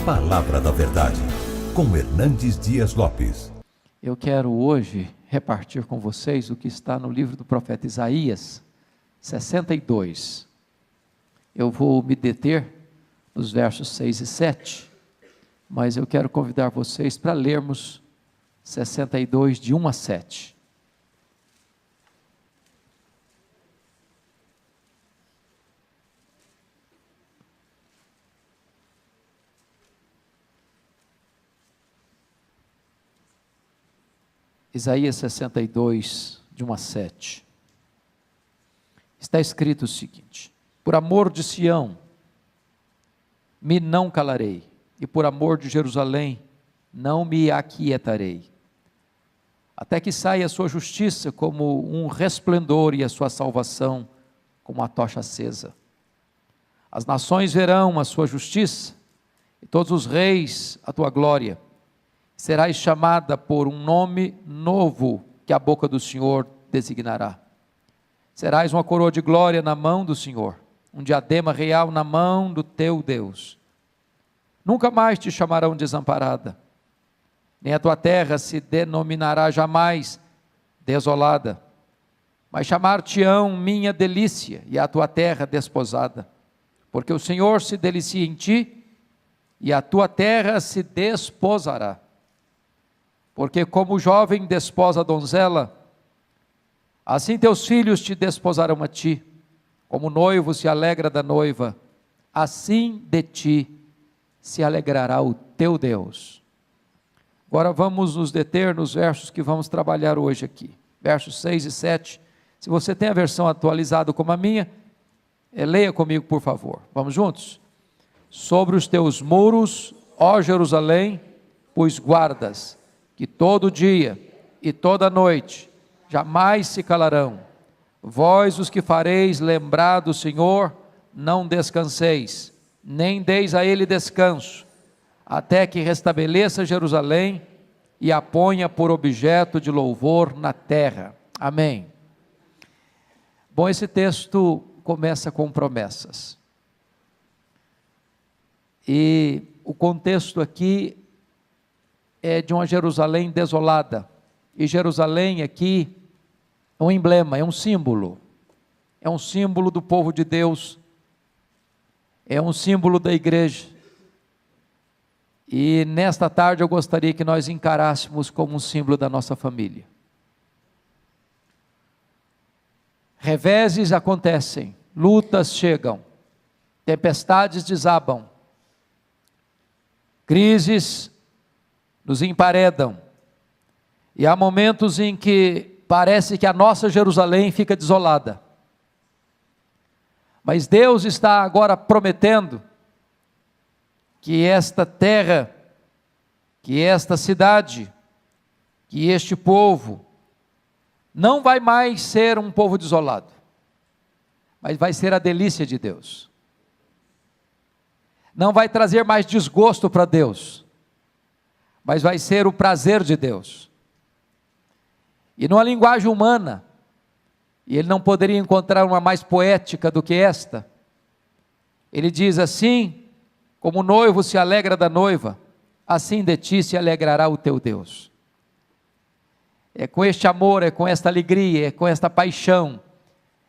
Palavra da Verdade, com Hernandes Dias Lopes. Eu quero hoje repartir com vocês o que está no livro do profeta Isaías, 62. Eu vou me deter nos versos 6 e 7, mas eu quero convidar vocês para lermos 62, de 1 a 7. Isaías 62, de 1 a 7. Está escrito o seguinte: por amor de Sião, me não calarei, e por amor de Jerusalém, não me aquietarei, até que saia a sua justiça como um resplendor e a sua salvação como uma tocha acesa. As nações verão a sua justiça, e todos os reis a tua glória. Serás chamada por um nome novo que a boca do Senhor designará. Serás uma coroa de glória na mão do Senhor, um diadema real na mão do teu Deus. Nunca mais te chamarão desamparada, nem a tua terra se denominará jamais desolada, mas chamar-te-ão minha delícia, e a tua terra desposada, porque o Senhor se delicia em ti, e a tua terra se desposará. Porque como o jovem desposa a donzela, assim teus filhos te desposarão a ti, como o noivo se alegra da noiva, assim de ti se alegrará o teu Deus. Agora vamos nos deter nos versos que vamos trabalhar hoje aqui, versos 6 e 7, se você tem a versão atualizada como a minha, leia comigo por favor, vamos juntos? Sobre os teus muros, ó Jerusalém, pus guardas, que todo dia e toda noite jamais se calarão. Vós os que fareis lembrar do Senhor, não descanseis, nem deis a ele descanso, até que restabeleça Jerusalém e a ponha por objeto de louvor na terra. Amém. Bom, esse texto começa com promessas. E o contexto aqui é de uma Jerusalém desolada, e Jerusalém aqui é um emblema, é um símbolo do povo de Deus, é um símbolo da igreja, e nesta tarde eu gostaria que nós encarássemos como um símbolo da nossa família. Reveses acontecem, lutas chegam, tempestades desabam, crises nos emparedam, e há momentos em que parece que a nossa Jerusalém fica desolada, mas Deus está agora prometendo que esta terra, que esta cidade, que este povo, não vai mais ser um povo desolado, mas vai ser a delícia de Deus, não vai trazer mais desgosto para Deus, mas vai ser o prazer de Deus. E numa linguagem humana, e ele não poderia encontrar uma mais poética do que esta, ele diz assim: como o noivo se alegra da noiva, assim de ti se alegrará o teu Deus. É com este amor, é com esta alegria, é com esta paixão,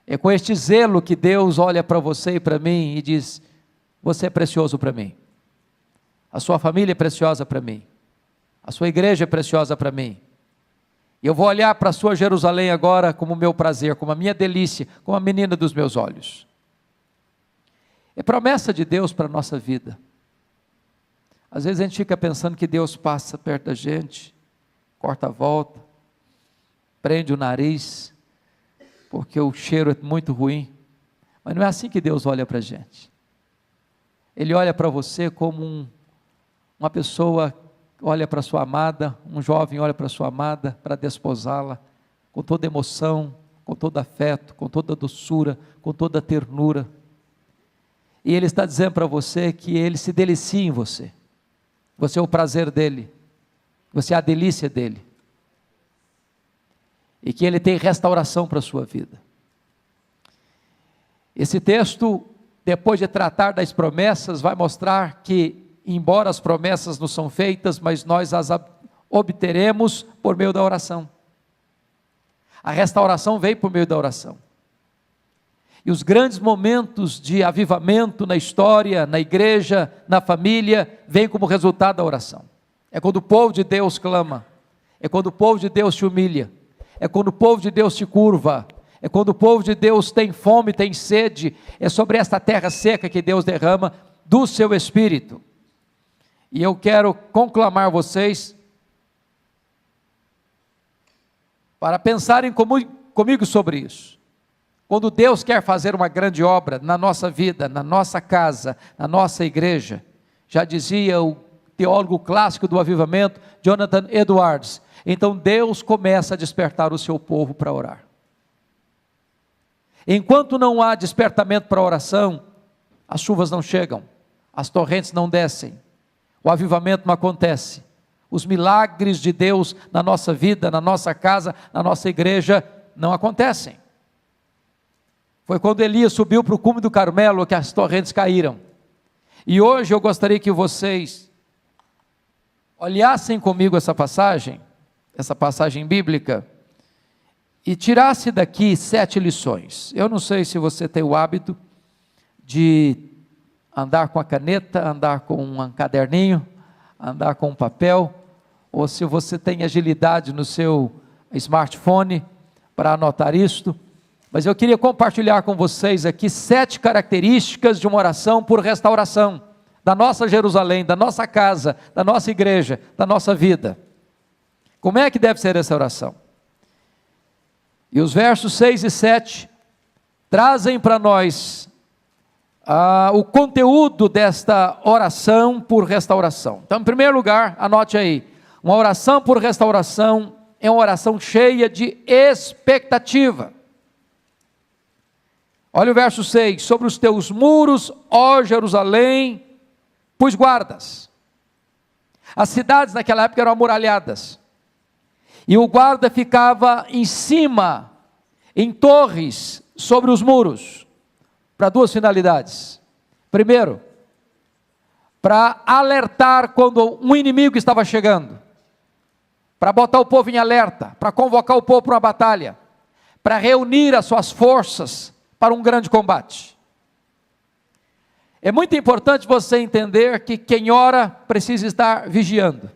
é com este zelo que Deus olha para você e para mim e diz: você é precioso para mim, a sua família é preciosa para mim, a sua igreja é preciosa para mim, e eu vou olhar para a sua Jerusalém agora como meu prazer, como a minha delícia, como a menina dos meus olhos. É promessa de Deus para a nossa vida. Às vezes a gente fica pensando que Deus passa perto da gente, corta a volta, prende o nariz, porque o cheiro é muito ruim, mas não é assim que Deus olha para a gente. Ele olha para você como uma pessoa olha para sua amada, um jovem olha para sua amada, para desposá-la, com toda emoção, com todo afeto, com toda doçura, com toda ternura, e Ele está dizendo para você que Ele se delicia em você, você é o prazer dEle, você é a delícia dEle, e que Ele tem restauração para a sua vida. Esse texto, depois de tratar das promessas, vai mostrar que embora as promessas nos são feitas, mas nós as obteremos por meio da oração. A restauração veio por meio da oração. E os grandes momentos de avivamento na história, na igreja, na família, vêm como resultado da oração. É quando o povo de Deus clama, é quando o povo de Deus te humilha, é quando o povo de Deus te curva, é quando o povo de Deus tem fome, tem sede, é sobre esta terra seca que Deus derrama do seu Espírito. E eu quero conclamar vocês para pensarem comigo sobre isso. Quando Deus quer fazer uma grande obra na nossa vida, na nossa casa, na nossa igreja, já dizia o teólogo clássico do avivamento, Jonathan Edwards, então Deus começa a despertar o seu povo para orar. Enquanto não há despertamento para a oração, as chuvas não chegam, as torrentes não descem, o avivamento não acontece, os milagres de Deus na nossa vida, na nossa casa, na nossa igreja, não acontecem. Foi quando Elias subiu para o cume do Carmelo que as torrentes caíram. E hoje eu gostaria que vocês olhassem comigo essa passagem bíblica, e tirasse daqui 7 lições. Eu não sei se você tem o hábito de andar com a caneta, andar com um caderninho, andar com um papel, ou se você tem agilidade no seu smartphone para anotar isto, mas eu queria compartilhar com vocês aqui 7 características de uma oração por restauração, da nossa Jerusalém, da nossa casa, da nossa igreja, da nossa vida. Como é que deve ser essa oração? E os versos 6 e 7 trazem para nós o conteúdo desta oração por restauração. Então, em primeiro lugar, anote aí, uma oração por restauração é uma oração cheia de expectativa. Olha o verso 6, sobre os teus muros, ó Jerusalém, pus guardas. As cidades naquela época eram amuralhadas, e o guarda ficava em cima, em torres, sobre os muros, para 2 finalidades. Primeiro, para alertar quando um inimigo estava chegando, para botar o povo em alerta, para convocar o povo para uma batalha, para reunir as suas forças para um grande combate. É muito importante você entender que quem ora precisa estar vigiando.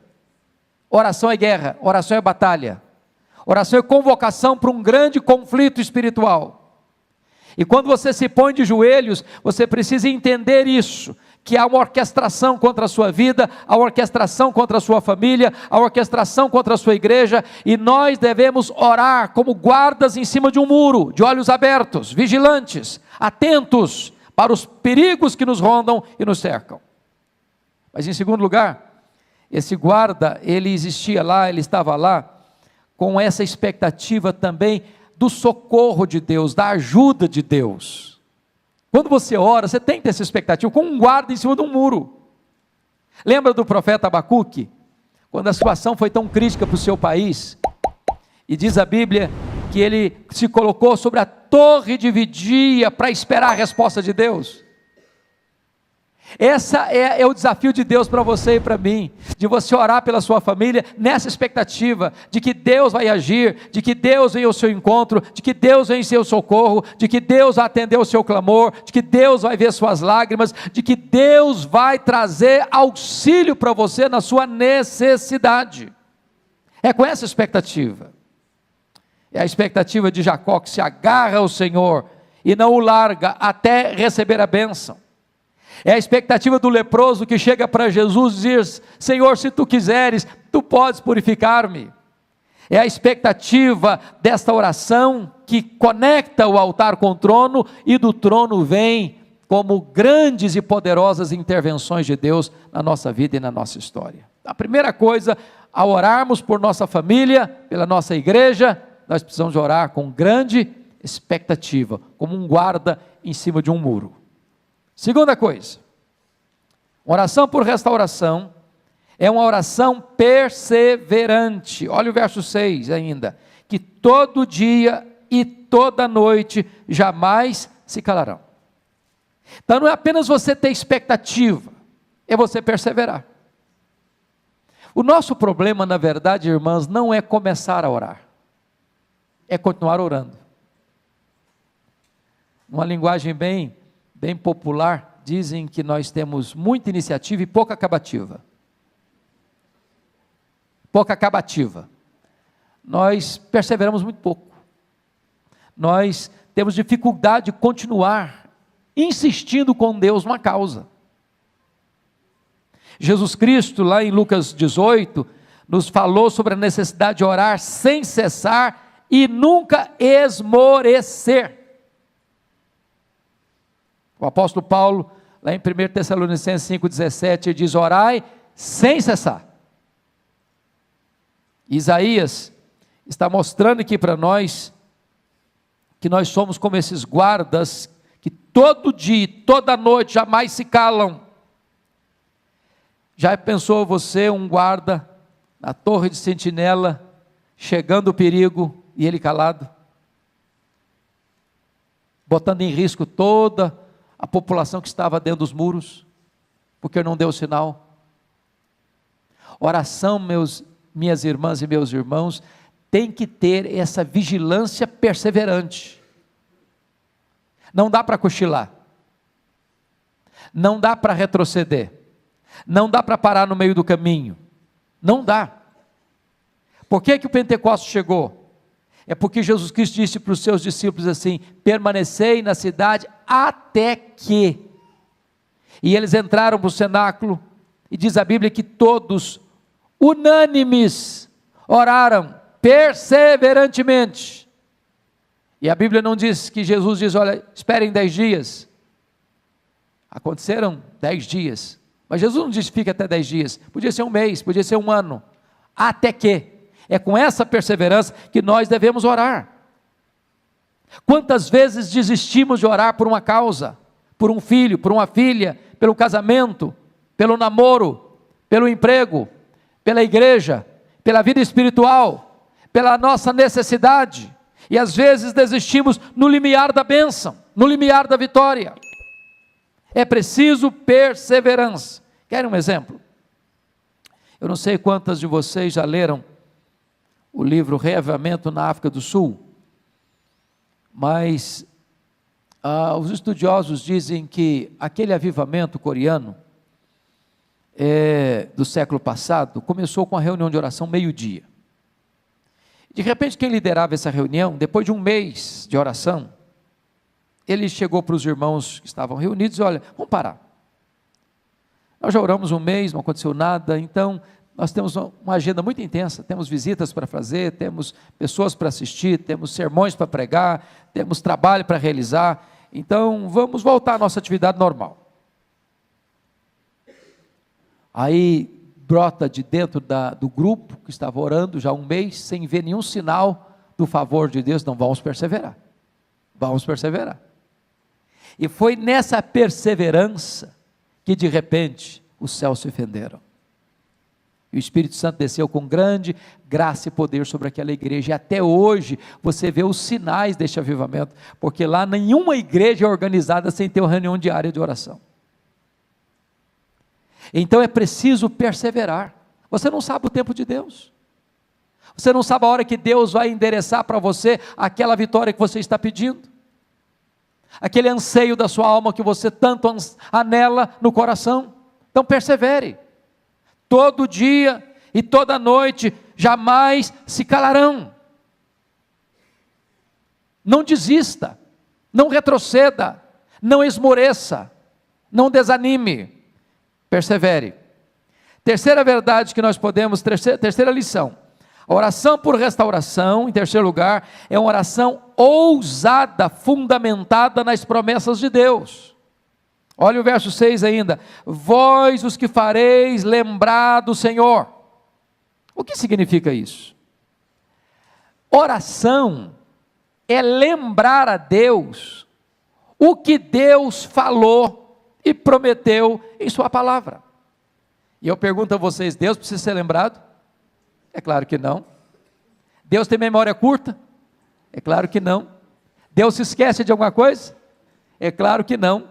Oração é guerra, oração é batalha, oração é convocação para um grande conflito espiritual. E quando você se põe de joelhos, você precisa entender isso, que há uma orquestração contra a sua vida, há uma orquestração contra a sua família, há uma orquestração contra a sua igreja, e nós devemos orar como guardas em cima de um muro, de olhos abertos, vigilantes, atentos para os perigos que nos rondam e nos cercam. Mas em segundo lugar, esse guarda, ele existia lá, ele estava lá, com essa expectativa também do socorro de Deus, da ajuda de Deus. Quando você ora, você tem que ter essa expectativa, com um guarda em cima de um muro. Lembra do profeta Abacuque? Quando a situação foi tão crítica para o seu país, e diz a Bíblia que ele se colocou sobre a torre de vigia para esperar a resposta de Deus. Esse é o desafio de Deus para você e para mim, de você orar pela sua família, nessa expectativa, de que Deus vai agir, de que Deus vem ao seu encontro, de que Deus vem em seu socorro, de que Deus vai atender o seu clamor, de que Deus vai ver suas lágrimas, de que Deus vai trazer auxílio para você na sua necessidade. É com essa expectativa. É a expectativa de Jacó, que se agarra ao Senhor e não o larga até receber a bênção. É a expectativa do leproso que chega para Jesus e diz: Senhor, se tu quiseres, tu podes purificar-me. É a expectativa desta oração que conecta o altar com o trono, e do trono vem como grandes e poderosas intervenções de Deus na nossa vida e na nossa história. A primeira coisa, ao orarmos por nossa família, pela nossa igreja, nós precisamos orar com grande expectativa, como um guarda em cima de um muro. Segunda coisa, oração por restauração é uma oração perseverante. Olha o verso 6 ainda, que todo dia e toda noite jamais se calarão. Então não é apenas você ter expectativa, é você perseverar. O nosso problema, na verdade, irmãs, não é começar a orar, é continuar orando. Numa linguagem bem popular, dizem que nós temos muita iniciativa e pouca acabativa. Pouca acabativa. Nós perseveramos muito pouco. Nós temos dificuldade de continuar insistindo com Deus numa causa. Jesus Cristo, lá em Lucas 18, nos falou sobre a necessidade de orar sem cessar e nunca esmorecer. O apóstolo Paulo, lá em 1 Tessalonicenses 5,17, ele diz: orai sem cessar. Isaías está mostrando aqui para nós, que nós somos como esses guardas, que todo dia, toda noite, jamais se calam. Já pensou você, um guarda, na torre de sentinela, chegando o perigo, e ele calado? Botando em risco toda a população que estava dentro dos muros, porque não deu sinal. Oração, minhas irmãs e meus irmãos, tem que ter essa vigilância perseverante. Não dá para cochilar, não dá para retroceder, não dá para parar no meio do caminho, não dá. Por que o Pentecostes chegou? É porque Jesus Cristo disse para os seus discípulos assim: permanecei na cidade até que. E eles entraram para o cenáculo, e diz a Bíblia que todos, unânimes, oraram perseverantemente. E a Bíblia não diz que Jesus diz: olha, esperem 10 dias. Aconteceram 10 dias, mas Jesus não disse fica até 10 dias, podia ser um mês, podia ser um ano, até que. É com essa perseverança que nós devemos orar. Quantas vezes desistimos de orar por uma causa, por um filho, por uma filha, pelo casamento, pelo namoro, pelo emprego, pela igreja, pela vida espiritual, pela nossa necessidade, e às vezes desistimos no limiar da bênção, no limiar da vitória. É preciso perseverança. Querem um exemplo? Eu não sei quantas de vocês já leram o livro Reavivamento na África do Sul, mas os estudiosos dizem que aquele avivamento coreano do século passado começou com a reunião de oração meio-dia. De repente, quem liderava essa reunião, depois de um mês de oração, ele chegou para os irmãos que estavam reunidos e olha, vamos parar. Nós já oramos um mês, não aconteceu nada, então nós temos uma agenda muito intensa, temos visitas para fazer, temos pessoas para assistir, temos sermões para pregar, temos trabalho para realizar, então vamos voltar à nossa atividade normal. Aí brota de dentro do grupo que estava orando já há um mês, sem ver nenhum sinal do favor de Deus, não, vamos perseverar. E foi nessa perseverança que de repente os céus se fenderam. E o Espírito Santo desceu com grande graça e poder sobre aquela igreja, e até hoje você vê os sinais deste avivamento, porque lá nenhuma igreja é organizada sem ter uma reunião diária de oração. Então é preciso perseverar. Você não sabe o tempo de Deus, você não sabe a hora que Deus vai endereçar para você aquela vitória que você está pedindo, aquele anseio da sua alma que você tanto anela no coração. Então persevere. Todo dia e toda noite, jamais se calarão. Não desista, não retroceda, não esmoreça, não desanime, persevere. Terceira verdade que nós podemos, terceira lição, a oração por restauração, em terceiro lugar, é uma oração ousada, fundamentada nas promessas de Deus. Olha o verso 6 ainda, vós os que fareis lembrar do Senhor. O que significa isso? Oração é lembrar a Deus o que Deus falou e prometeu em sua palavra. E eu pergunto a vocês, Deus precisa ser lembrado? É claro que não. Deus tem memória curta? É claro que não. Deus se esquece de alguma coisa? É claro que não.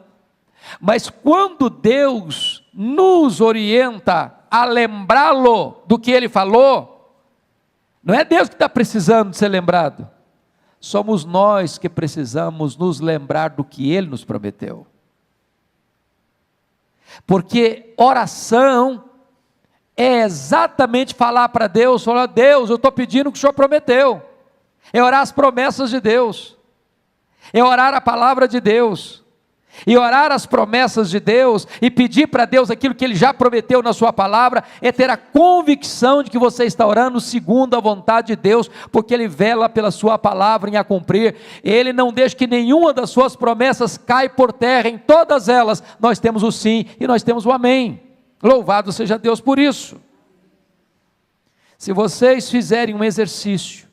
Mas quando Deus nos orienta a lembrá-lo do que ele falou, não é Deus que está precisando de ser lembrado, somos nós que precisamos nos lembrar do que ele nos prometeu. Porque oração é exatamente falar para Deus, falar: Deus, eu estou pedindo o que o Senhor prometeu, é orar as promessas de Deus, é orar a palavra de Deus, e orar as promessas de Deus, e pedir para Deus aquilo que Ele já prometeu na sua palavra, é ter a convicção de que você está orando segundo a vontade de Deus, porque Ele vela pela sua palavra em a cumprir, Ele não deixa que nenhuma das suas promessas caia por terra, em todas elas nós temos o sim, e nós temos o amém, louvado seja Deus por isso. Se vocês fizerem um exercício,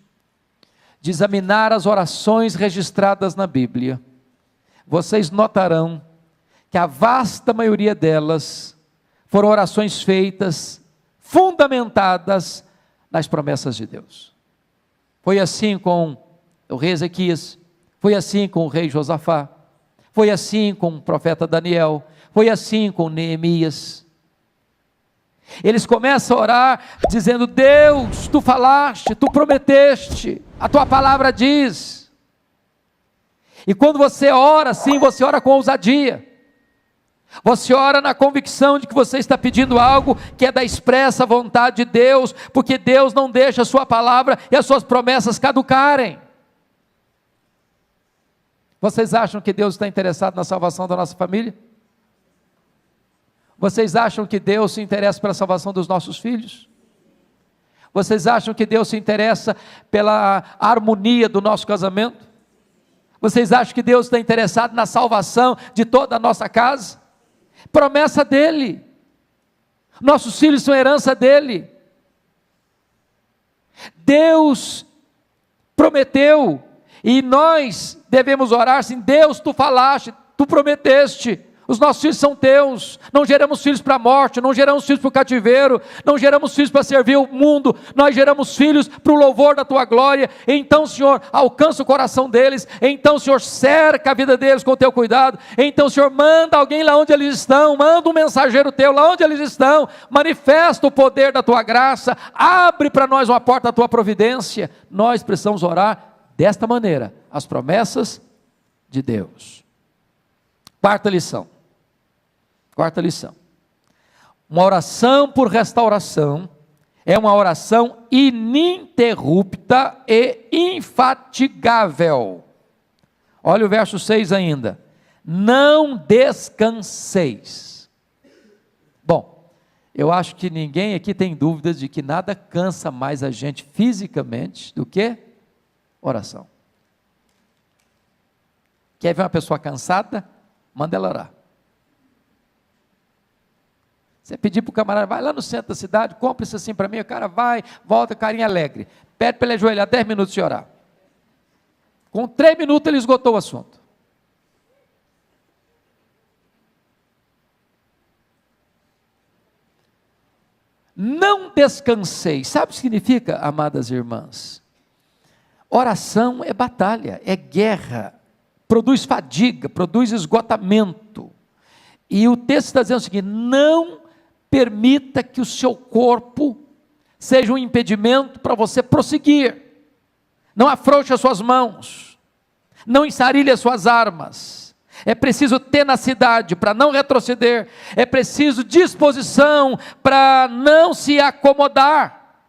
de examinar as orações registradas na Bíblia, vocês notarão que a vasta maioria delas foram orações feitas, fundamentadas nas promessas de Deus. Foi assim com o rei Ezequias, foi assim com o rei Josafá, foi assim com o profeta Daniel, foi assim com Neemias. Eles começam a orar dizendo: Deus, tu falaste, tu prometeste, a tua palavra diz. E quando você ora assim, você ora com ousadia, você ora na convicção de que você está pedindo algo que é da expressa vontade de Deus, porque Deus não deixa a sua palavra e as suas promessas caducarem. Vocês acham que Deus está interessado na salvação da nossa família? Vocês acham que Deus se interessa pela salvação dos nossos filhos? Vocês acham que Deus se interessa pela harmonia do nosso casamento? Vocês acham que Deus está interessado na salvação de toda a nossa casa? Promessa dele. Nossos filhos são herança dele. Deus prometeu, e nós devemos orar assim: Deus, tu falaste, tu prometeste, os nossos filhos são teus, não geramos filhos para a morte, não geramos filhos para o cativeiro, não geramos filhos para servir o mundo, nós geramos filhos para o louvor da tua glória. Então, Senhor, alcança o coração deles, então, Senhor, cerca a vida deles com o teu cuidado, então, Senhor, manda alguém lá onde eles estão, manda um mensageiro teu lá onde eles estão, manifesta o poder da tua graça, abre para nós uma porta da tua providência. Nós precisamos orar desta maneira, as promessas de Deus. Quarta lição, uma oração por restauração é uma oração ininterrupta e infatigável. Olha o verso 6 ainda: não descanseis. Bom, eu acho que ninguém aqui tem dúvidas de que nada cansa mais a gente fisicamente do que oração. Quer ver uma pessoa cansada? Manda ela orar. Você pedir para o camarada: vai lá no centro da cidade, compra isso assim para mim, o cara vai, volta, carinha alegre, pede para ele ajoelhar 10 minutos e orar. Com 3 minutos ele esgotou o assunto. Não descansei. Sabe o que significa, amadas irmãs? Oração é batalha, é guerra, produz fadiga, produz esgotamento. E o texto está dizendo o seguinte: não permita que o seu corpo seja um impedimento para você prosseguir. Não afrouxe as suas mãos, não ensarilhe as suas armas. É preciso tenacidade para não retroceder, é preciso disposição para não se acomodar.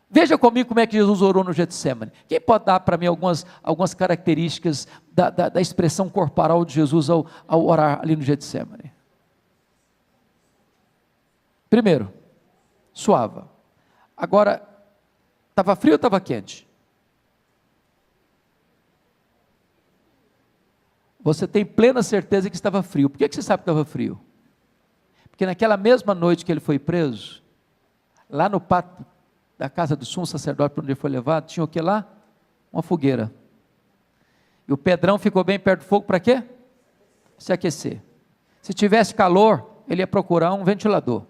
Veja comigo como é que Jesus orou no Getsêmani. Quem pode dar para mim algumas características da expressão corporal de Jesus ao orar ali no Getsêmani? Primeiro, suava. Agora, estava frio ou estava quente? Você tem plena certeza que estava frio. Por que você sabe que estava frio? Porque naquela mesma noite que ele foi preso, lá no pátio da casa do sumo sacerdote, para onde ele foi levado, tinha o que lá? Uma fogueira. E o Pedrão ficou bem perto do fogo para quê? Se aquecer. Se tivesse calor, ele ia procurar um ventilador.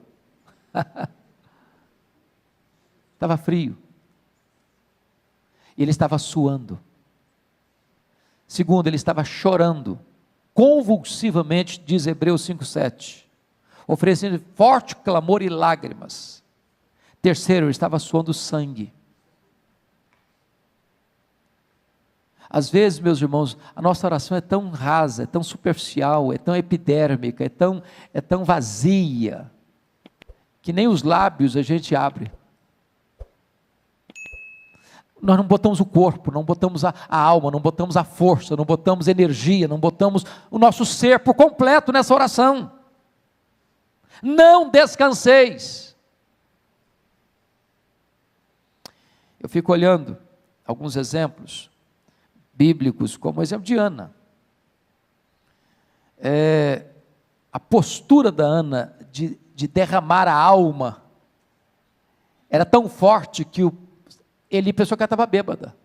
Estava frio. E ele estava suando. Segundo, ele estava chorando convulsivamente, diz Hebreus 5:7. oferecendo forte clamor e lágrimas. Terceiro, ele estava suando sangue. Às vezes, meus irmãos, a nossa oração é tão rasa, é tão superficial, é tão epidérmica, é tão vazia, que nem os lábios a gente abre. Nós não botamos o corpo, não botamos a alma, não botamos a força, não botamos energia, não botamos o nosso ser por completo nessa oração. Não descanseis. Eu fico olhando alguns exemplos bíblicos, como o exemplo de Ana. A postura da Ana de derramar a alma era tão forte que ele pensou que ela estava bêbada.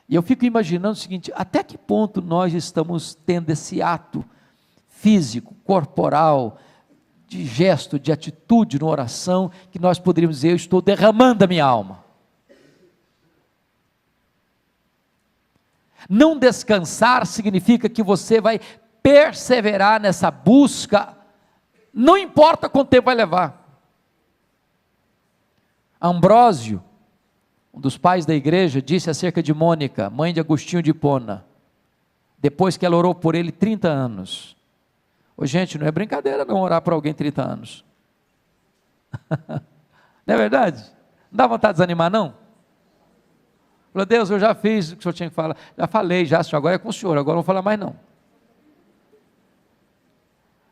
E eu fico imaginando o seguinte: até que ponto nós estamos tendo esse ato físico, corporal, de gesto, de atitude na oração, que nós poderíamos dizer: eu estou derramando a minha alma. Não descansar significa que você vai perseverar nessa busca, não importa quanto tempo vai levar. Ambrósio, um dos pais da igreja, disse acerca de Mônica, mãe de Agostinho de Hipona, depois que ela orou por ele 30 anos. Ô, gente, não é brincadeira não orar por alguém 30 anos. Não é verdade? Não dá vontade de desanimar não? Falou: Deus, eu já fiz o que o senhor tinha que falar, já falei, agora é com o senhor, agora não vou falar mais não.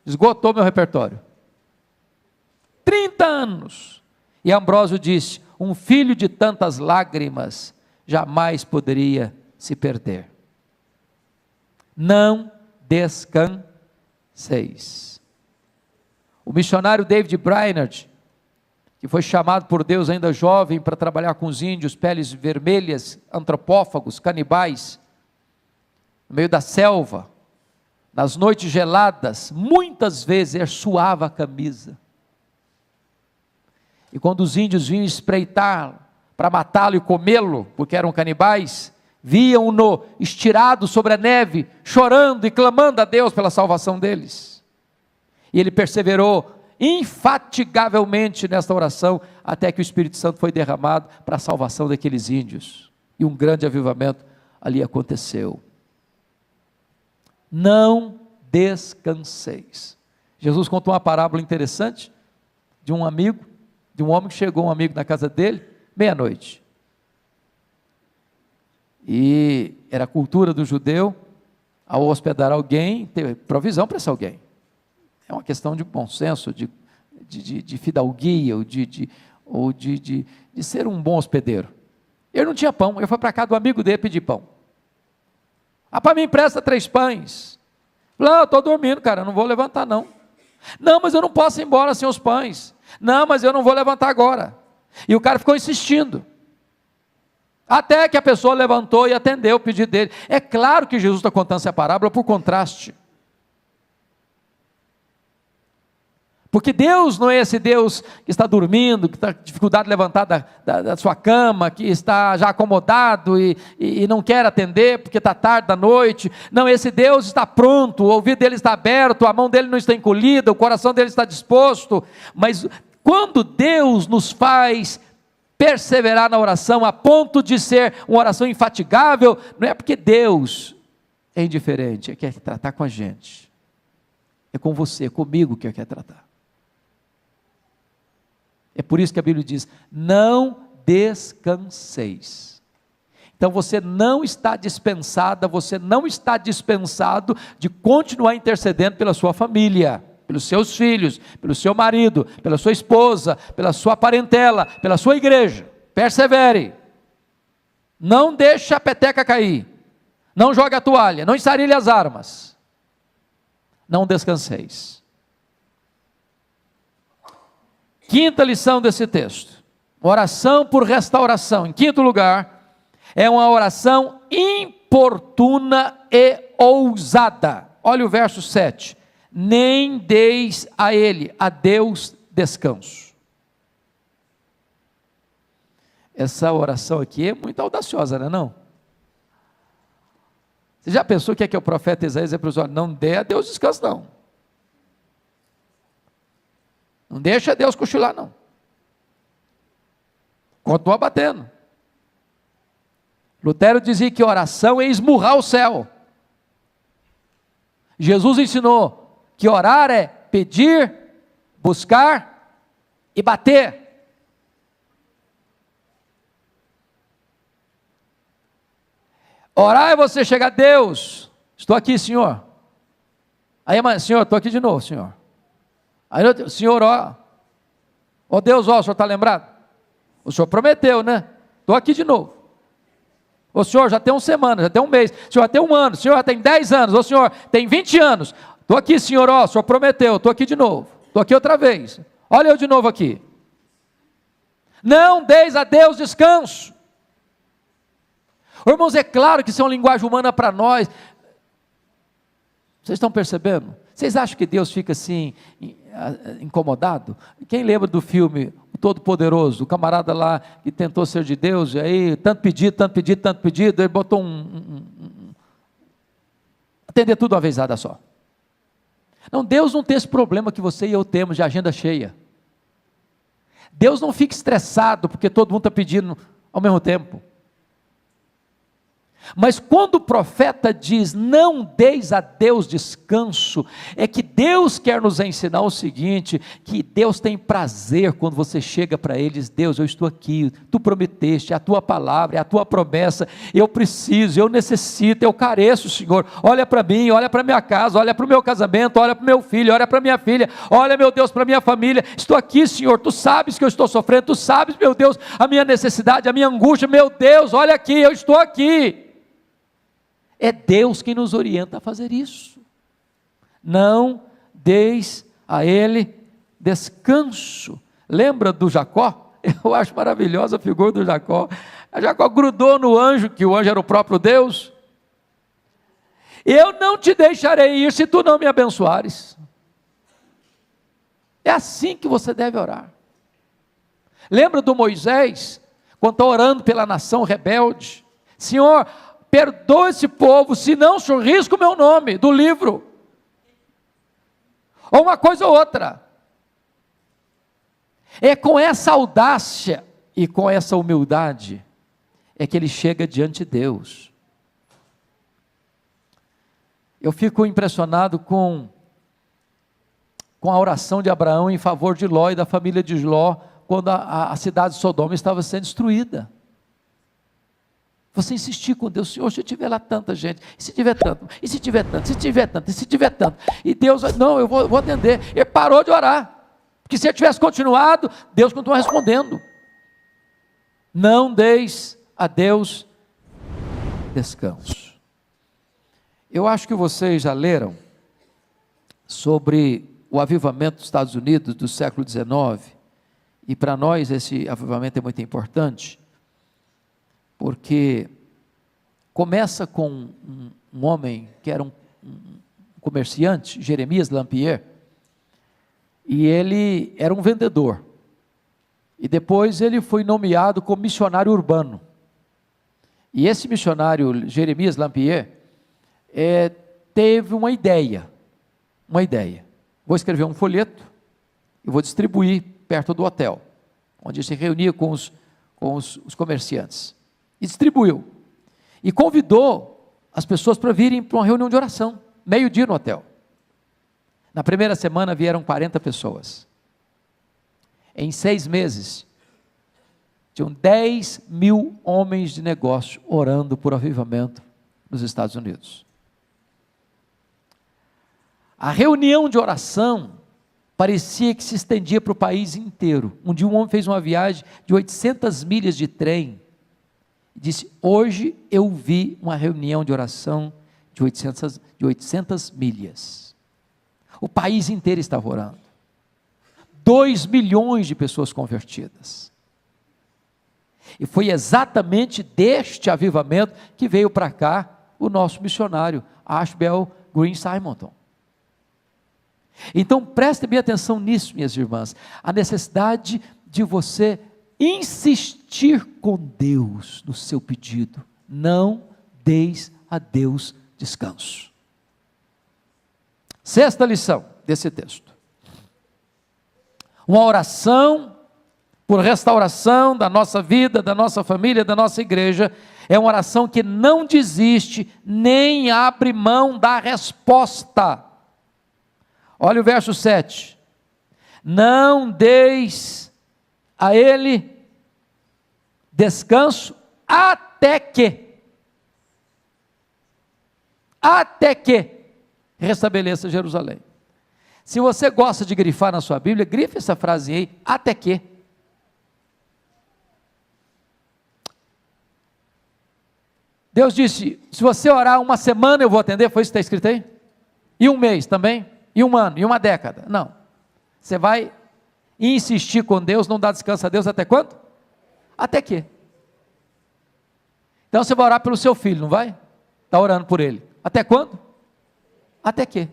Esgotou meu repertório. 30 anos. E Ambrósio disse: um filho de tantas lágrimas jamais poderia se perder. Não descanseis. O missionário David Brainerd, que foi chamado por Deus ainda jovem para trabalhar com os índios, peles vermelhas, antropófagos, canibais, no meio da selva, nas noites geladas, muitas vezes ele suava a camisa. E quando os índios vinham espreitar para matá-lo e comê-lo, porque eram canibais, viam-no estirado sobre a neve, chorando e clamando a Deus pela salvação deles. E ele perseverou infatigavelmente nesta oração, até que o Espírito Santo foi derramado para a salvação daqueles índios, e um grande avivamento ali aconteceu. Não descanseis. Jesus contou uma parábola interessante, de um homem que chegou um amigo na casa dele, meia-noite, e era a cultura do judeu, ao hospedar alguém, ter provisão para esse alguém. É uma questão de bom senso, de fidalguia, ou de ser um bom hospedeiro. Ele não tinha pão, ele foi para casa do amigo dele pedir pão. Para mim empresta 3 pães. Falei: eu estou dormindo, cara, eu não vou levantar não. Não, mas eu não posso ir embora sem os pães. Não, mas eu não vou levantar agora. E o cara ficou insistindo, até que a pessoa levantou e atendeu o pedido dele. É claro que Jesus está contando essa parábola por contraste. Porque Deus não é esse Deus que está dormindo, que está com dificuldade de levantar da sua cama, que está já acomodado e não quer atender porque está tarde da noite. Não, esse Deus está pronto, o ouvido dele está aberto, a mão dele não está encolhida, o coração dele está disposto. Mas quando Deus nos faz perseverar na oração a ponto de ser uma oração infatigável, não é porque Deus é indiferente, é que quer tratar com a gente. É com você, é comigo que quer tratar. É por isso que a Bíblia diz: não descanseis. Então você não está dispensada, você não está dispensado de continuar intercedendo pela sua família, pelos seus filhos, pelo seu marido, pela sua esposa, pela sua parentela, pela sua igreja. Persevere. Não deixe a peteca cair. Não jogue a toalha, não ensarilhe as armas. Não descanseis. Quinta lição desse texto: oração por restauração. Em quinto lugar, é uma oração importuna e ousada. Olha o verso 7. Nem deis a ele, a Deus, descanso. Essa oração aqui é muito audaciosa, não é não? Você já pensou o que é que o profeta Isaías diz para os olhos? Não dê a Deus descanso, não. Não deixa Deus cochilar, não. Continua batendo. Lutero dizia que oração é esmurrar o céu. Jesus ensinou que orar é pedir, buscar e bater. Orar é você chegar a Deus. Estou aqui, Senhor. Aí amanhã, Senhor, estou aqui de novo, Senhor. Aí, Senhor, ó. Ó Deus, ó, o Senhor está lembrado? O Senhor prometeu, né? Estou aqui de novo. O Senhor já tem uma semana, já tem um mês. O Senhor já tem um ano, o Senhor já tem 10 anos. O Senhor tem 20 anos. Estou aqui, Senhor, ó, o Senhor prometeu. Estou aqui de novo. Estou aqui outra vez. Olha eu de novo aqui. Não deis a Deus descanso. Irmãos, é claro que isso é uma linguagem humana para nós. Vocês estão percebendo? Vocês acham que Deus fica assim, incomodado? Quem lembra do filme O Todo-Poderoso? O camarada lá que tentou ser de Deus, e aí tanto pedido, ele botou atender tudo uma vezada só. Não, Deus não tem esse problema que você e eu temos de agenda cheia. Deus não fica estressado porque todo mundo está pedindo ao mesmo tempo. Mas quando o profeta diz, não deis a Deus descanso, é que Deus quer nos ensinar o seguinte, que Deus tem prazer quando você chega para Ele e diz, Deus, eu estou aqui, Tu prometeste, é a Tua palavra, é a Tua promessa, eu preciso, eu necessito, eu careço, Senhor, olha para mim, olha para minha casa, olha para o meu casamento, olha para o meu filho, olha para minha filha, olha, meu Deus, para minha família, estou aqui, Senhor, Tu sabes que eu estou sofrendo, Tu sabes, meu Deus, a minha necessidade, a minha angústia, meu Deus, olha aqui, eu estou aqui. É Deus quem nos orienta a fazer isso. Não deis a Ele descanso. Lembra do Jacó? Eu acho maravilhosa a figura do Jacó. A Jacó grudou no anjo, que o anjo era o próprio Deus. Eu não te deixarei ir se tu não me abençoares. É assim que você deve orar. Lembra do Moisés, quando está orando pela nação rebelde? Senhor, perdoa esse povo, senão risca o meu nome do livro. Ou uma coisa ou outra. É com essa audácia e com essa humildade é que ele chega diante de Deus. Eu fico impressionado com a oração de Abraão em favor de Ló e da família de Ló, quando a cidade de Sodoma estava sendo destruída. Você insistir com Deus, Senhor, se eu tiver lá tanta gente, e se tiver tanto, e se tiver tanto, e se tiver tanto, e se tiver tanto, e Deus, não, eu vou atender. Ele parou de orar, porque se ele tivesse continuado, Deus continua respondendo. Não deis a Deus descanso. Eu acho que vocês já leram sobre o avivamento dos Estados Unidos do século XIX, e para nós esse avivamento é muito importante, porque começa com um homem que era um comerciante, Jeremias Lampier, e ele era um vendedor, e depois ele foi nomeado como missionário urbano, e esse missionário, Jeremias Lampier, teve uma ideia, vou escrever um folheto, e vou distribuir perto do hotel, onde se reunia com os comerciantes, e distribuiu, e convidou as pessoas para virem para uma reunião de oração, meio-dia no hotel. Na primeira semana vieram 40 pessoas, em 6 meses, tinham 10 mil homens de negócio orando por avivamento nos Estados Unidos. A reunião de oração parecia que se estendia para o país inteiro. Um dia um homem fez uma viagem de 800 milhas de trem, disse, hoje eu vi uma reunião de oração de 800 milhas. O país inteiro estava orando. 2 milhões de pessoas convertidas. E foi exatamente deste avivamento que veio para cá o nosso missionário, Ashbel Green Simonton. Então preste bem atenção nisso, minhas irmãs, a necessidade de você insistir com Deus no seu pedido. Não deis a Deus descanso. Sexta lição desse texto. Uma oração por restauração da nossa vida, da nossa família, da nossa igreja, é uma oração que não desiste, nem abre mão da resposta. Olha o verso 7. Não deis a ele descanso até que restabeleça Jerusalém. Se você gosta de grifar na sua Bíblia, grife essa frase aí, até que. Deus disse, se você orar uma semana eu vou atender, foi isso que está escrito aí? E um mês também? E um ano? E uma década? Não. Você vai insistir com Deus, não dá descanso a Deus até quando? Até que. Então você vai orar pelo seu filho, não vai? Está orando por ele. Até quando? Até que.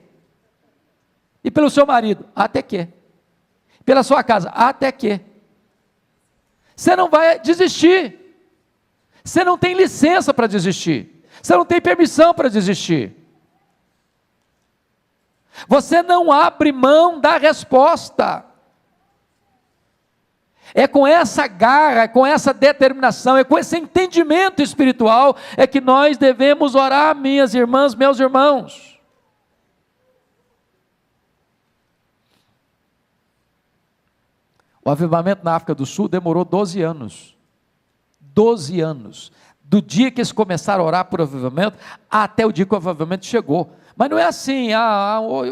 E pelo seu marido? Até que. Pela sua casa? Até que. Você não vai desistir. Você não tem licença para desistir. Você não tem permissão para desistir. Você não abre mão da resposta. É com essa garra, é com essa determinação, é com esse entendimento espiritual é que nós devemos orar, minhas irmãs, meus irmãos. O avivamento na África do Sul demorou 12 anos. 12 anos. Do dia que eles começaram a orar por avivamento, até o dia que o avivamento chegou. Mas não é assim,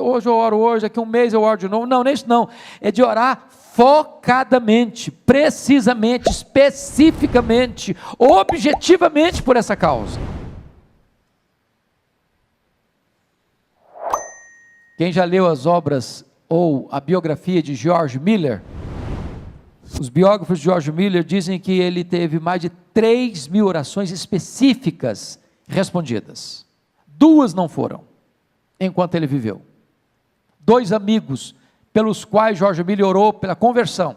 hoje eu oro hoje, daqui um mês eu oro de novo. Não, nem isso não. É de orar focadamente, precisamente, especificamente, objetivamente por essa causa. Quem já leu as obras ou a biografia de George Miller, os biógrafos de George Miller dizem que ele teve mais de 3.000 orações específicas respondidas. 2 não foram, enquanto ele viveu. 2 amigos pelos quais George Miller orou pela conversão,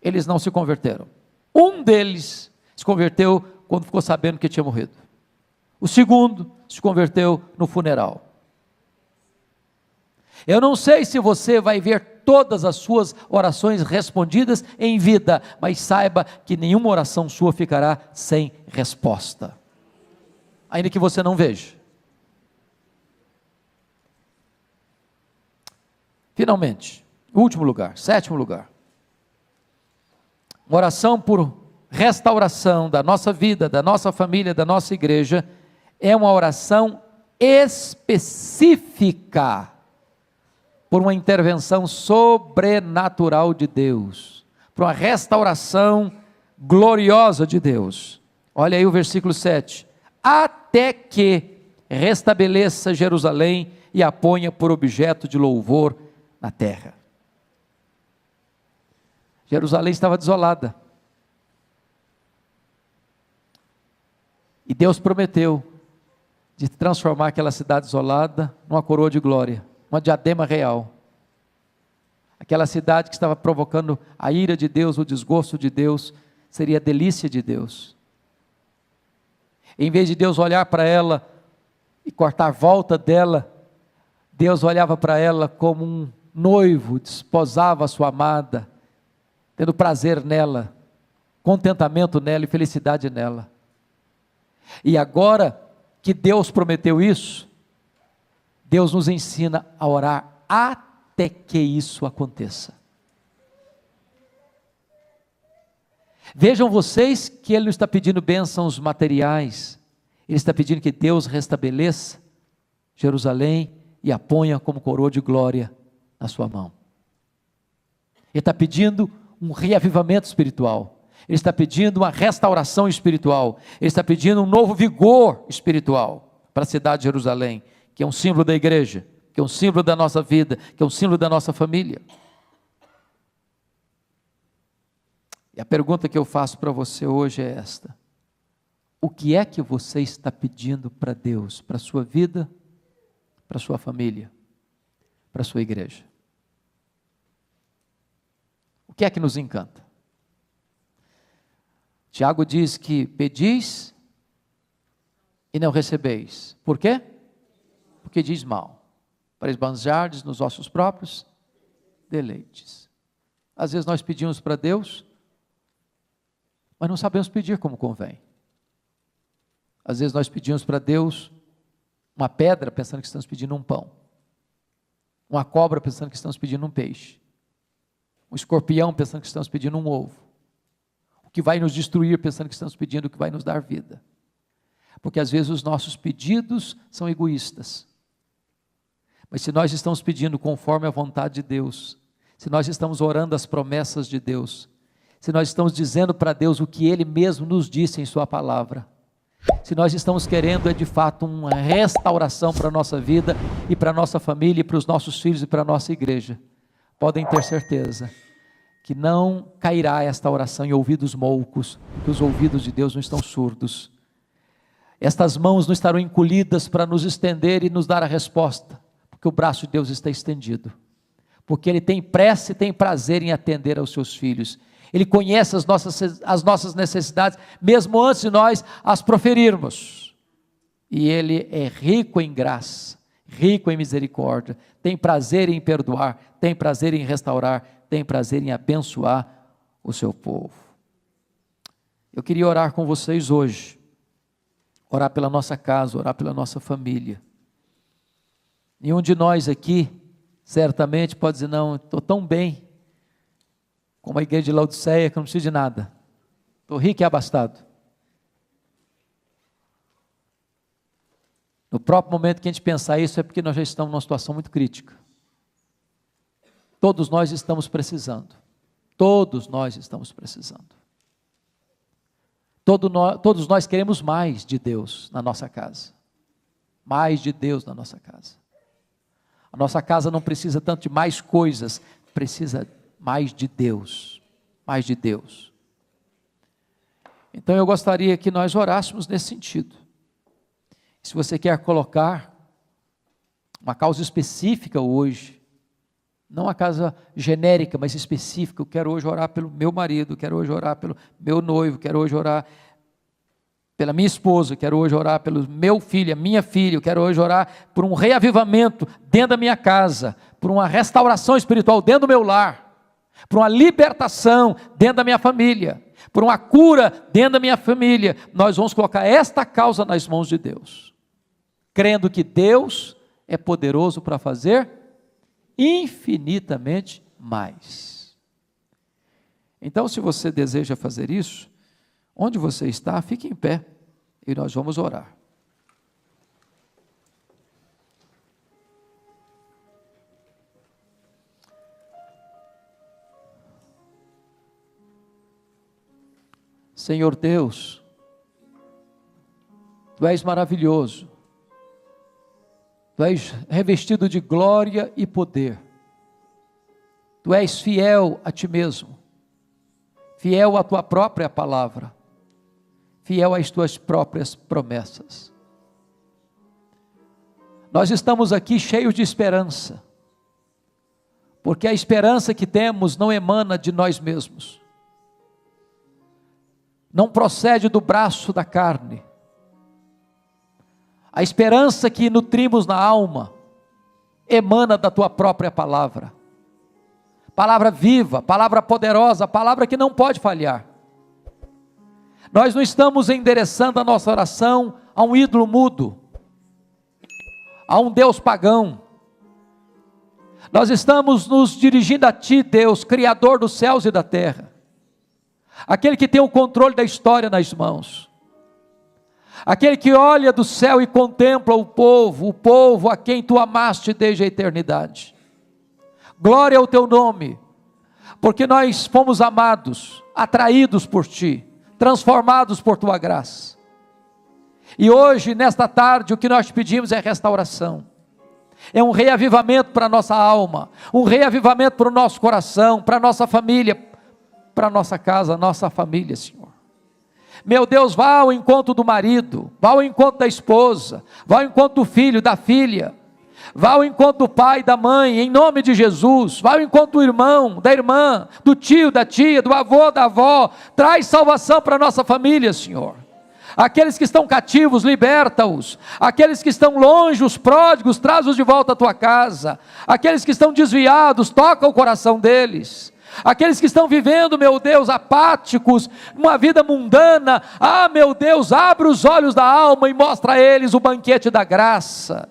eles não se converteram. Um deles se converteu quando ficou sabendo que tinha morrido. O segundo se converteu no funeral. Eu não sei se você vai ver todas as suas orações respondidas em vida, mas saiba que nenhuma oração sua ficará sem resposta, ainda que você não veja. Finalmente, último lugar, 7º lugar, uma oração por restauração da nossa vida, da nossa família, da nossa igreja, é uma oração específica, por uma intervenção sobrenatural de Deus, por uma restauração gloriosa de Deus. Olha aí o versículo 7, até que restabeleça Jerusalém e a ponha por objeto de louvor na terra. Jerusalém estava desolada, e Deus prometeu de transformar aquela cidade desolada numa coroa de glória, uma diadema real. Aquela cidade que estava provocando a ira de Deus, o desgosto de Deus, seria a delícia de Deus. Em vez de Deus olhar para ela e cortar a volta dela, Deus olhava para ela como um noivo, desposava a sua amada, tendo prazer nela, contentamento nela e felicidade nela. E agora que Deus prometeu isso, Deus nos ensina a orar até que isso aconteça. Vejam vocês que Ele não está pedindo bênçãos materiais, Ele está pedindo que Deus restabeleça Jerusalém e a ponha como coroa de glória na sua mão. Ele está pedindo um reavivamento espiritual, Ele está pedindo uma restauração espiritual, Ele está pedindo um novo vigor espiritual para a cidade de Jerusalém, que é um símbolo da igreja, que é um símbolo da nossa vida, que é um símbolo da nossa família. E a pergunta que eu faço para você hoje é esta: o que é que você está pedindo para Deus, para a sua vida, para a sua família, para a sua igreja? O que é que nos encanta? Tiago diz que pedis e não recebeis. Por quê? que diz mal, para esbanjardes nos vossos próprios deleites. Às vezes nós pedimos para Deus, mas não sabemos pedir como convém. Às vezes nós pedimos para Deus uma pedra, pensando que estamos pedindo um pão. Uma cobra, pensando que estamos pedindo um peixe. Um escorpião, pensando que estamos pedindo um ovo. O que vai nos destruir, pensando que estamos pedindo o que vai nos dar vida. Porque às vezes os nossos pedidos são egoístas. Mas se nós estamos pedindo conforme a vontade de Deus, se nós estamos orando as promessas de Deus, se nós estamos dizendo para Deus o que Ele mesmo nos disse em sua palavra, se nós estamos querendo de fato uma restauração para a nossa vida e para a nossa família e para os nossos filhos e para a nossa igreja, podem ter certeza que não cairá esta oração em ouvidos moucos, que os ouvidos de Deus não estão surdos. Estas mãos não estarão encolhidas para nos estender e nos dar a resposta, porque o braço de Deus está estendido, porque Ele tem pressa e tem prazer em atender aos seus filhos. Ele conhece as nossas necessidades, mesmo antes de nós as proferirmos, e Ele é rico em graça, rico em misericórdia, tem prazer em perdoar, tem prazer em restaurar, tem prazer em abençoar o seu povo. Eu queria orar com vocês hoje, orar pela nossa casa, orar pela nossa família. Nenhum de nós aqui, certamente pode dizer, não, estou tão bem, como a igreja de Laodiceia, que não preciso de nada, estou rico e abastado. No próprio momento que a gente pensar isso, é porque nós já estamos numa situação muito crítica. Todos nós estamos precisando, todos nós estamos precisando. Todos nós queremos mais de Deus na nossa casa, mais de Deus na nossa casa. A nossa casa não precisa tanto de mais coisas, precisa mais de Deus, mais de Deus. Então eu gostaria que nós orássemos nesse sentido. Se você quer colocar uma causa específica hoje, não uma causa genérica, mas específica, eu quero hoje orar pelo meu marido, quero hoje orar pelo meu noivo, quero hoje orar pela minha esposa, quero hoje orar pelo meu filho, a minha filha, eu quero hoje orar por um reavivamento dentro da minha casa, por uma restauração espiritual dentro do meu lar, por uma libertação dentro da minha família, por uma cura dentro da minha família. Nós vamos colocar esta causa nas mãos de Deus, crendo que Deus é poderoso para fazer infinitamente mais. Então, se você deseja fazer isso, onde você está, fique em pé e nós vamos orar. Senhor Deus, Tu és maravilhoso, Tu és revestido de glória e poder, Tu és fiel a Ti mesmo, fiel à Tua própria palavra, fiel às Tuas próprias promessas. Nós estamos aqui cheios de esperança, porque a esperança que temos não emana de nós mesmos, não procede do braço da carne. A esperança que nutrimos na alma emana da Tua própria palavra, palavra viva, palavra poderosa, palavra que não pode falhar. Nós não estamos endereçando a nossa oração a um ídolo mudo, a um Deus pagão. Nós estamos nos dirigindo a Ti, Deus, Criador dos céus e da terra, aquele que tem o controle da história nas mãos, aquele que olha do céu e contempla o povo a quem Tu amaste desde a eternidade. Glória ao Teu nome, porque nós fomos amados, atraídos por Ti, transformados por Tua graça. E hoje, nesta tarde, o que nós pedimos é restauração, é um reavivamento para a nossa alma, um reavivamento para o nosso coração, para a nossa família, para a nossa casa, a nossa família, Senhor. Meu Deus, vá ao encontro do marido, vá ao encontro da esposa, vá ao encontro do filho, da filha, vá ao encontro do pai, da mãe, em nome de Jesus, vá ao encontro do irmão, da irmã, do tio, da tia, do avô, da avó, traz salvação para a nossa família, Senhor. Aqueles que estão cativos, liberta-os. Aqueles que estão longe, os pródigos, traz-os de volta à tua casa. Aqueles que estão desviados, toca o coração deles. Aqueles que estão vivendo, meu Deus, apáticos, uma vida mundana, meu Deus, abre os olhos da alma e mostra a eles o banquete da graça.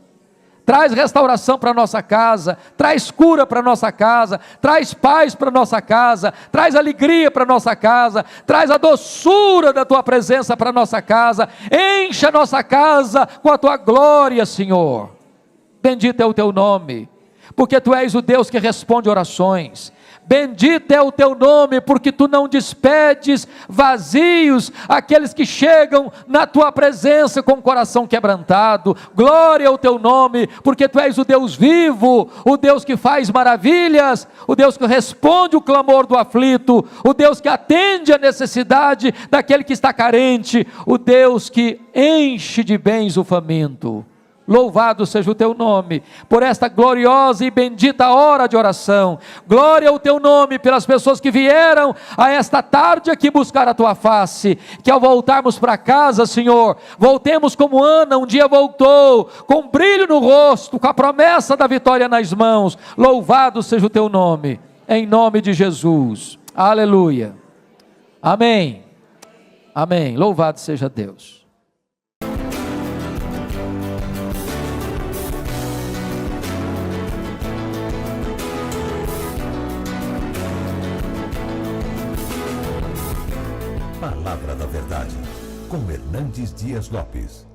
Traz restauração para a nossa casa, traz cura para a nossa casa, traz paz para a nossa casa, traz alegria para a nossa casa, traz a doçura da tua presença para a nossa casa, encha a nossa casa com a tua glória, Senhor. Bendito é o teu nome, porque tu és o Deus que responde orações. Bendito é o teu nome, porque tu não despedes vazios aqueles que chegam na tua presença com o coração quebrantado. Glória ao teu nome, porque tu és o Deus vivo, o Deus que faz maravilhas, o Deus que responde o clamor do aflito, o Deus que atende a necessidade daquele que está carente, o Deus que enche de bens o faminto. Louvado seja o teu nome, por esta gloriosa e bendita hora de oração. Glória ao teu nome pelas pessoas que vieram a esta tarde aqui buscar a tua face, que ao voltarmos para casa, Senhor, voltemos como Ana um dia voltou, com brilho no rosto, com a promessa da vitória nas mãos. Louvado seja o teu nome, em nome de Jesus, aleluia, amém, amém, louvado seja Deus. Palavra da Verdade, com Hernandes Dias Lopes.